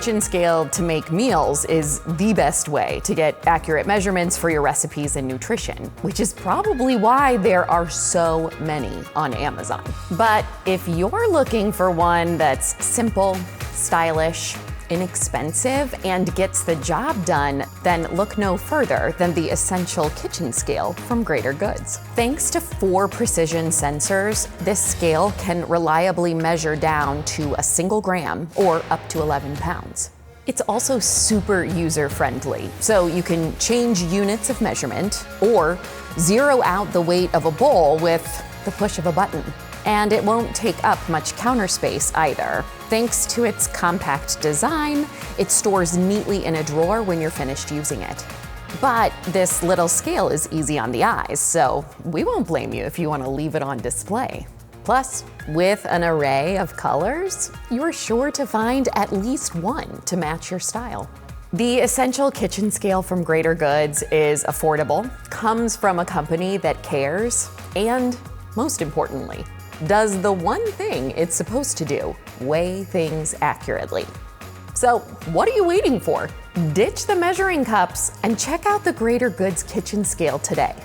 kitchen scale to make meals is the best way to get accurate measurements for your recipes and nutrition, which is probably why there are so many on Amazon. But if you're looking for one that's simple, stylish, inexpensive, and gets the job done, then look no further than the Essential Kitchen Scale from Greater Goods. Thanks to 4 precision sensors, this scale can reliably measure down to a single gram or up to 11 pounds. It's also super user-friendly, so you can change units of measurement or zero out the weight of a bowl with the push of a button. And it won't take up much counter space either. Thanks to its compact design, it stores neatly in a drawer when you're finished using it. But this little scale is easy on the eyes, so we won't blame you if you want to leave it on display. Plus, with an array of colors, you're sure to find at least one to match your style. The Essential Kitchen Scale from Greater Goods is affordable, comes from a company that cares, and most importantly, does the one thing it's supposed to do: weigh things accurately. So what are you waiting for? Ditch the measuring cups and check out the Greater Goods Kitchen Scale today.